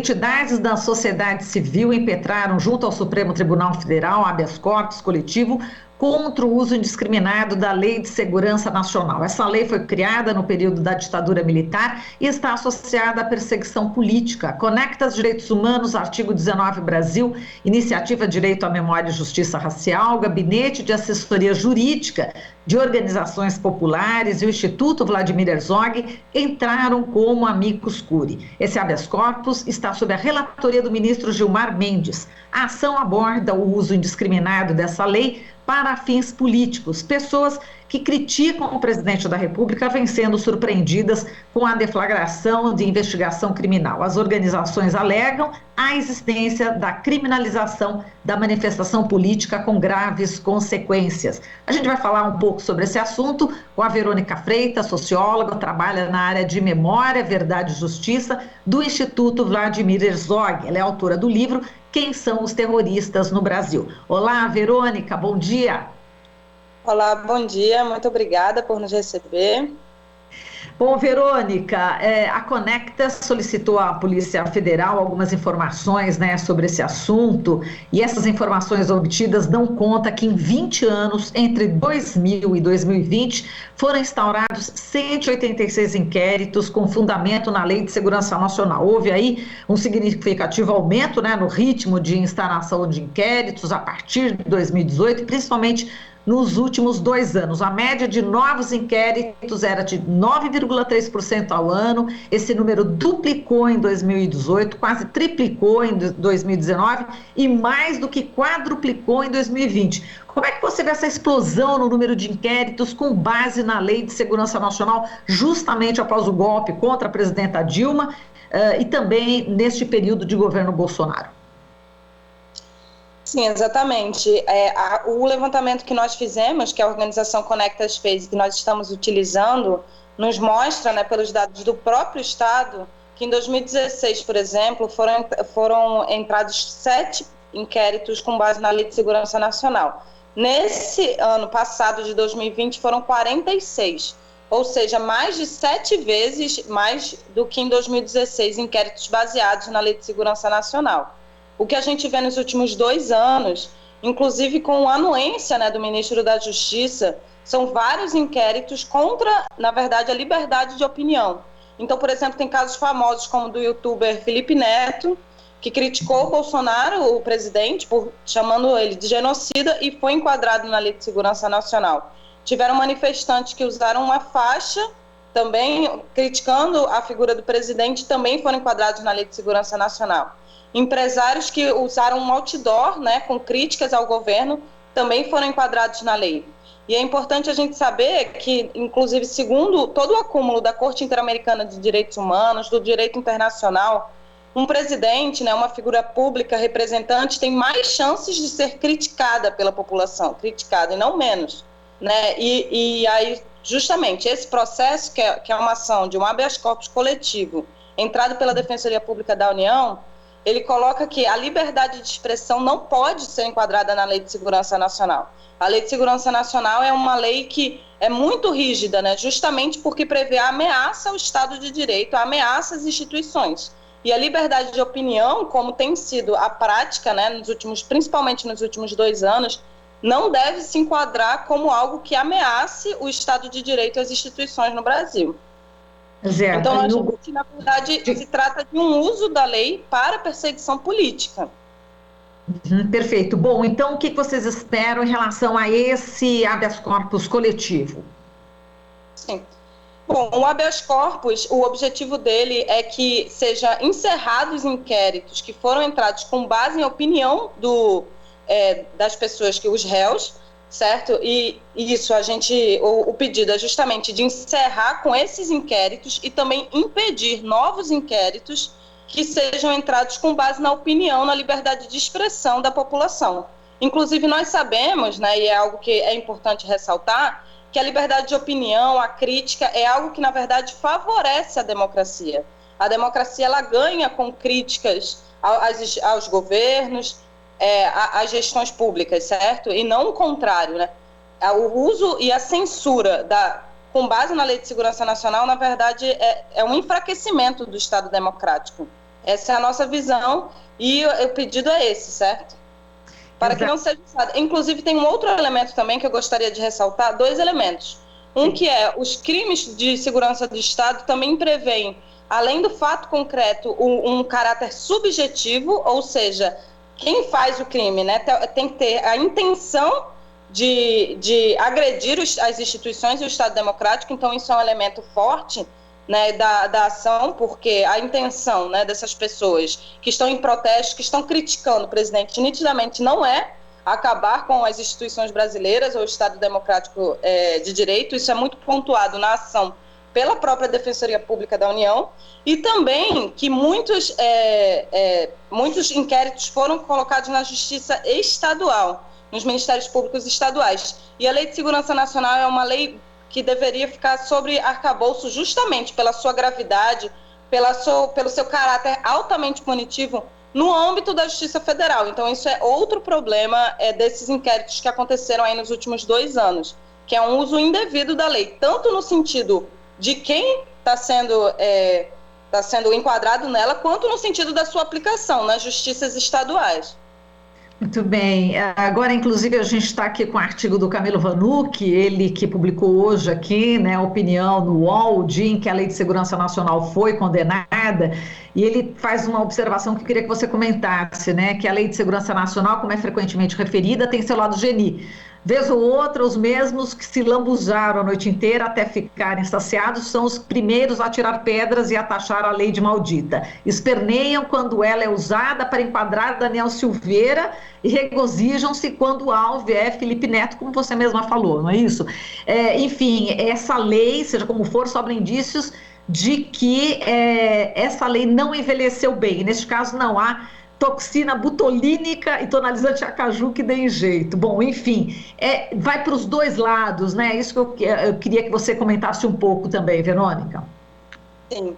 entidades da sociedade civil impetraram junto ao Supremo Tribunal Federal habeas corpus coletivo contra o uso indiscriminado da Lei de Segurança Nacional. Essa lei foi criada no período da ditadura militar e está associada à perseguição política. Conectas Direitos Humanos, artigo 19 Brasil, Iniciativa Direito à Memória e Justiça Racial, Gabinete de Assessoria Jurídica de Organizações Populares e o Instituto Vladimir Herzog entraram como amicus curiae. Esse habeas corpus está sob a relatoria do ministro Gilmar Mendes. A ação aborda o uso indiscriminado dessa lei para fins políticos. Pessoas que criticam o presidente da República vêm sendo surpreendidas com a deflagração de investigação criminal. As organizações alegam a existência da criminalização da manifestação política com graves consequências. A gente vai falar um pouco sobre esse assunto com a Verônica Freitas, socióloga, trabalha na área de Memória, Verdade e Justiça do Instituto Vladimir Herzog. Ela é autora do livro Quem são os terroristas no Brasil? Olá, Verônica, bom dia. Olá, bom dia, muito obrigada por nos receber. Bom, Verônica, a Conectas solicitou à Polícia Federal algumas informações, sobre esse assunto, e essas informações obtidas dão conta que em 20 anos, entre 2000 e 2020, foram instaurados 186 inquéritos com fundamento na Lei de Segurança Nacional. Houve aí um significativo aumento, no ritmo de instauração de inquéritos a partir de 2018, principalmente nos últimos 2 anos. A média de novos inquéritos era de 9,3% ao ano. Esse número duplicou em 2018, quase triplicou em 2019 e mais do que quadruplicou em 2020. Como é que você vê essa explosão no número de inquéritos com base na Lei de Segurança Nacional, justamente após o golpe contra a presidenta Dilma e também neste período de governo Bolsonaro? Sim, exatamente. O levantamento que nós fizemos, que a organização Conectas fez e que nós estamos utilizando, nos mostra, pelos dados do próprio Estado, que em 2016, por exemplo, foram entrados 7 inquéritos com base na Lei de Segurança Nacional. Nesse ano passado, de 2020, foram 46, ou seja, mais de 7 vezes mais do que em 2016, inquéritos baseados na Lei de Segurança Nacional. O que a gente vê nos últimos 2 anos, inclusive com a anuência do ministro da Justiça, são vários inquéritos contra, na verdade, a liberdade de opinião. Então, por exemplo, tem casos famosos como do youtuber Felipe Neto, que criticou o Bolsonaro, o presidente, chamando ele de genocida e foi enquadrado na Lei de Segurança Nacional. Tiveram manifestantes que usaram uma faixa, também criticando a figura do presidente, também foram enquadrados na Lei de Segurança Nacional. Empresários que usaram um outdoor, com críticas ao governo, também foram enquadrados na lei. E é importante a gente saber que, inclusive, segundo todo o acúmulo da Corte Interamericana de Direitos Humanos, do direito internacional, um presidente, uma figura pública, representante, tem mais chances de ser criticada pela população, criticada e não menos. E aí, justamente, esse processo, que é uma ação de um habeas corpus coletivo, entrado pela Defensoria Pública da União, ele coloca que a liberdade de expressão não pode ser enquadrada na Lei de Segurança Nacional. A Lei de Segurança Nacional é uma lei que é muito rígida, justamente porque prevê a ameaça ao Estado de Direito, a ameaça às instituições. E a liberdade de opinião, como tem sido a prática, principalmente nos últimos 2 anos, não deve se enquadrar como algo que ameace o Estado de Direito e as instituições no Brasil. Certo. Então, nós vemos que, na verdade, se trata de um uso da lei para perseguição política. Perfeito. Bom, então, o que vocês esperam em relação a esse habeas corpus coletivo? Sim. Bom, o habeas corpus, o objetivo dele é que seja encerrados inquéritos que foram entrados com base em opinião das pessoas, os réus, certo? E isso, o pedido é justamente de encerrar com esses inquéritos e também impedir novos inquéritos que sejam entrados com base na opinião, na liberdade de expressão da população. Inclusive, nós sabemos, e é algo que é importante ressaltar, que a liberdade de opinião, a crítica, é algo que, na verdade, favorece a democracia. A democracia, ela ganha com críticas aos governos, as gestões públicas, certo? E não o contrário, O uso e a censura com base na Lei de Segurança Nacional, na verdade, é um enfraquecimento do Estado democrático. Essa é a nossa visão e o pedido é esse, certo? Para que não seja usado. Inclusive, tem um outro elemento também que eu gostaria de ressaltar, 2 elementos. Um que é, os crimes de segurança do Estado também prevêem, além do fato concreto, um caráter subjetivo, ou seja, quem faz o crime, né, tem que ter a intenção de agredir as instituições e o Estado democrático, então isso é um elemento forte, né, da ação, porque a intenção, né, dessas pessoas que estão em protestos, que estão criticando o presidente, nitidamente não é acabar com as instituições brasileiras ou o Estado democrático de direito. Isso é muito pontuado na ação pela própria Defensoria Pública da União, e também que muitos inquéritos foram colocados na Justiça Estadual, nos Ministérios Públicos Estaduais. E a Lei de Segurança Nacional é uma lei que deveria ficar sobre arcabouço justamente pela sua gravidade, pelo seu caráter altamente punitivo no âmbito da Justiça Federal. Então, isso é outro problema desses inquéritos que aconteceram aí nos últimos 2 anos, que é um uso indevido da lei, tanto no sentido de quem está sendo enquadrado nela, quanto no sentido da sua aplicação nas justiças estaduais. Muito bem. Agora, inclusive, a gente está aqui com o artigo do Camilo Vanucci, ele que publicou hoje aqui, né, a opinião no UOL, o dia em que a Lei de Segurança Nacional foi condenada, e ele faz uma observação que eu queria que você comentasse, né, que a Lei de Segurança Nacional, como é frequentemente referida, tem seu lado geni. Vez ou outra, os mesmos que se lambuzaram a noite inteira até ficarem saciados são os primeiros a tirar pedras e a taxar a lei de maldita. Esperneiam quando ela é usada para enquadrar Daniel Silveira e regozijam-se quando o alvo é Felipe Neto, como você mesma falou, não é isso? Enfim, essa lei, seja como for, sobram indícios de que essa lei não envelheceu bem. Neste caso, não há toxina butolínica e tonalizante acaju que dê jeito. Bom, enfim, vai para os 2 lados, né? Isso que eu queria que você comentasse um pouco também, Verônica. Sim.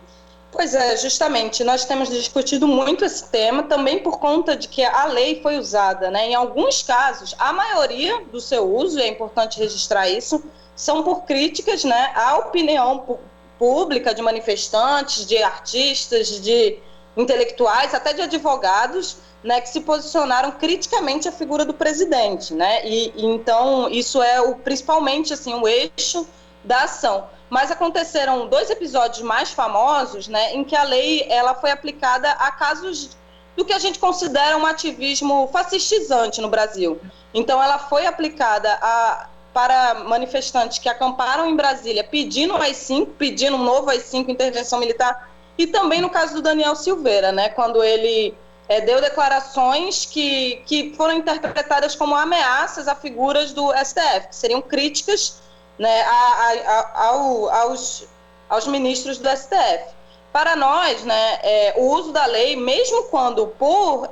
Pois é, justamente, nós temos discutido muito esse tema, também por conta de que a lei foi usada, né? Em alguns casos, a maioria do seu uso, e é importante registrar isso, são por críticas, né, à opinião pública de manifestantes, de artistas, de intelectuais, até de advogados, né, que se posicionaram criticamente à figura do presidente, né? E então isso é principalmente assim o eixo da ação. Mas aconteceram 2 episódios mais famosos, né, em que a lei ela foi aplicada a casos do que a gente considera um ativismo fascistizante no Brasil. Então ela foi aplicada para manifestantes que acamparam em Brasília pedindo um AI-5, pedindo um novo AI-5, intervenção militar. E também no caso do Daniel Silveira, né, quando ele deu declarações que foram interpretadas como ameaças a figuras do STF, que seriam críticas, né, aos ministros do STF. Para nós, né, o uso da lei, mesmo quando por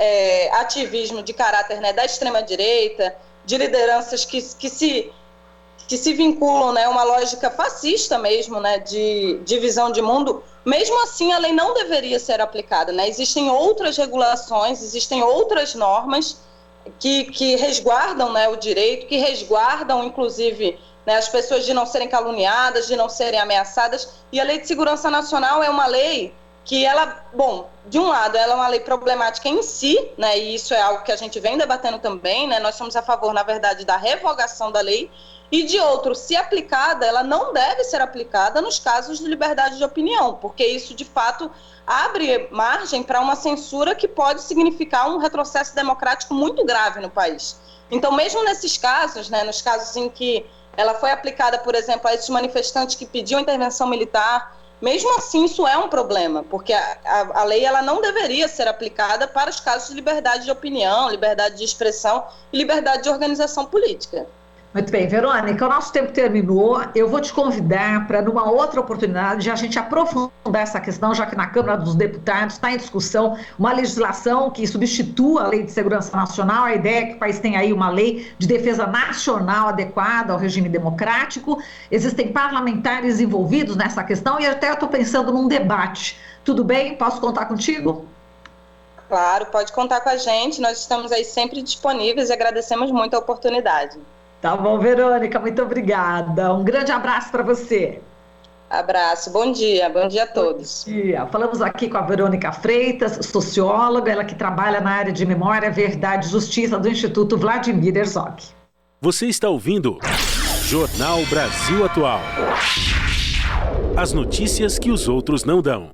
ativismo de caráter, né, da extrema-direita, de lideranças que se vinculam, né, a uma lógica fascista mesmo, né, de visão de mundo, mesmo assim a lei não deveria ser aplicada, né? Existem outras regulações, existem outras normas que resguardam, né, o direito, que resguardam, inclusive, né, as pessoas de não serem caluniadas, de não serem ameaçadas, e a Lei de Segurança Nacional é uma lei que ela, bom, de um lado, ela é uma lei problemática em si, né, e isso é algo que a gente vem debatendo também, né, nós somos a favor, na verdade, da revogação da lei, e de outro, se aplicada, ela não deve ser aplicada nos casos de liberdade de opinião, porque isso, de fato, abre margem para uma censura que pode significar um retrocesso democrático muito grave no país. Então, mesmo nesses casos, né, nos casos em que ela foi aplicada, por exemplo, a esses manifestantes que pediam intervenção militar, mesmo assim isso é um problema, porque a lei ela não deveria ser aplicada para os casos de liberdade de opinião, liberdade de expressão e liberdade de organização política. Muito bem, Verônica, o nosso tempo terminou. Eu vou te convidar para, numa outra oportunidade, a gente aprofundar essa questão, já que na Câmara dos Deputados está em discussão uma legislação que substitua a Lei de Segurança Nacional. A ideia é que o país tem aí uma lei de defesa nacional adequada ao regime democrático. Existem parlamentares envolvidos nessa questão e até eu estou pensando num debate. Tudo bem? Posso contar contigo? Claro, pode contar com a gente. Nós estamos aí sempre disponíveis e agradecemos muito a oportunidade. Tá bom, Verônica, muito obrigada. Um grande abraço para você. Abraço, bom dia a todos. Bom dia. Falamos aqui com a Verônica Freitas, socióloga, ela que trabalha na área de Memória, Verdade e Justiça do Instituto Vladimir Herzog. Você está ouvindo Jornal Brasil Atual. As notícias que os outros não dão.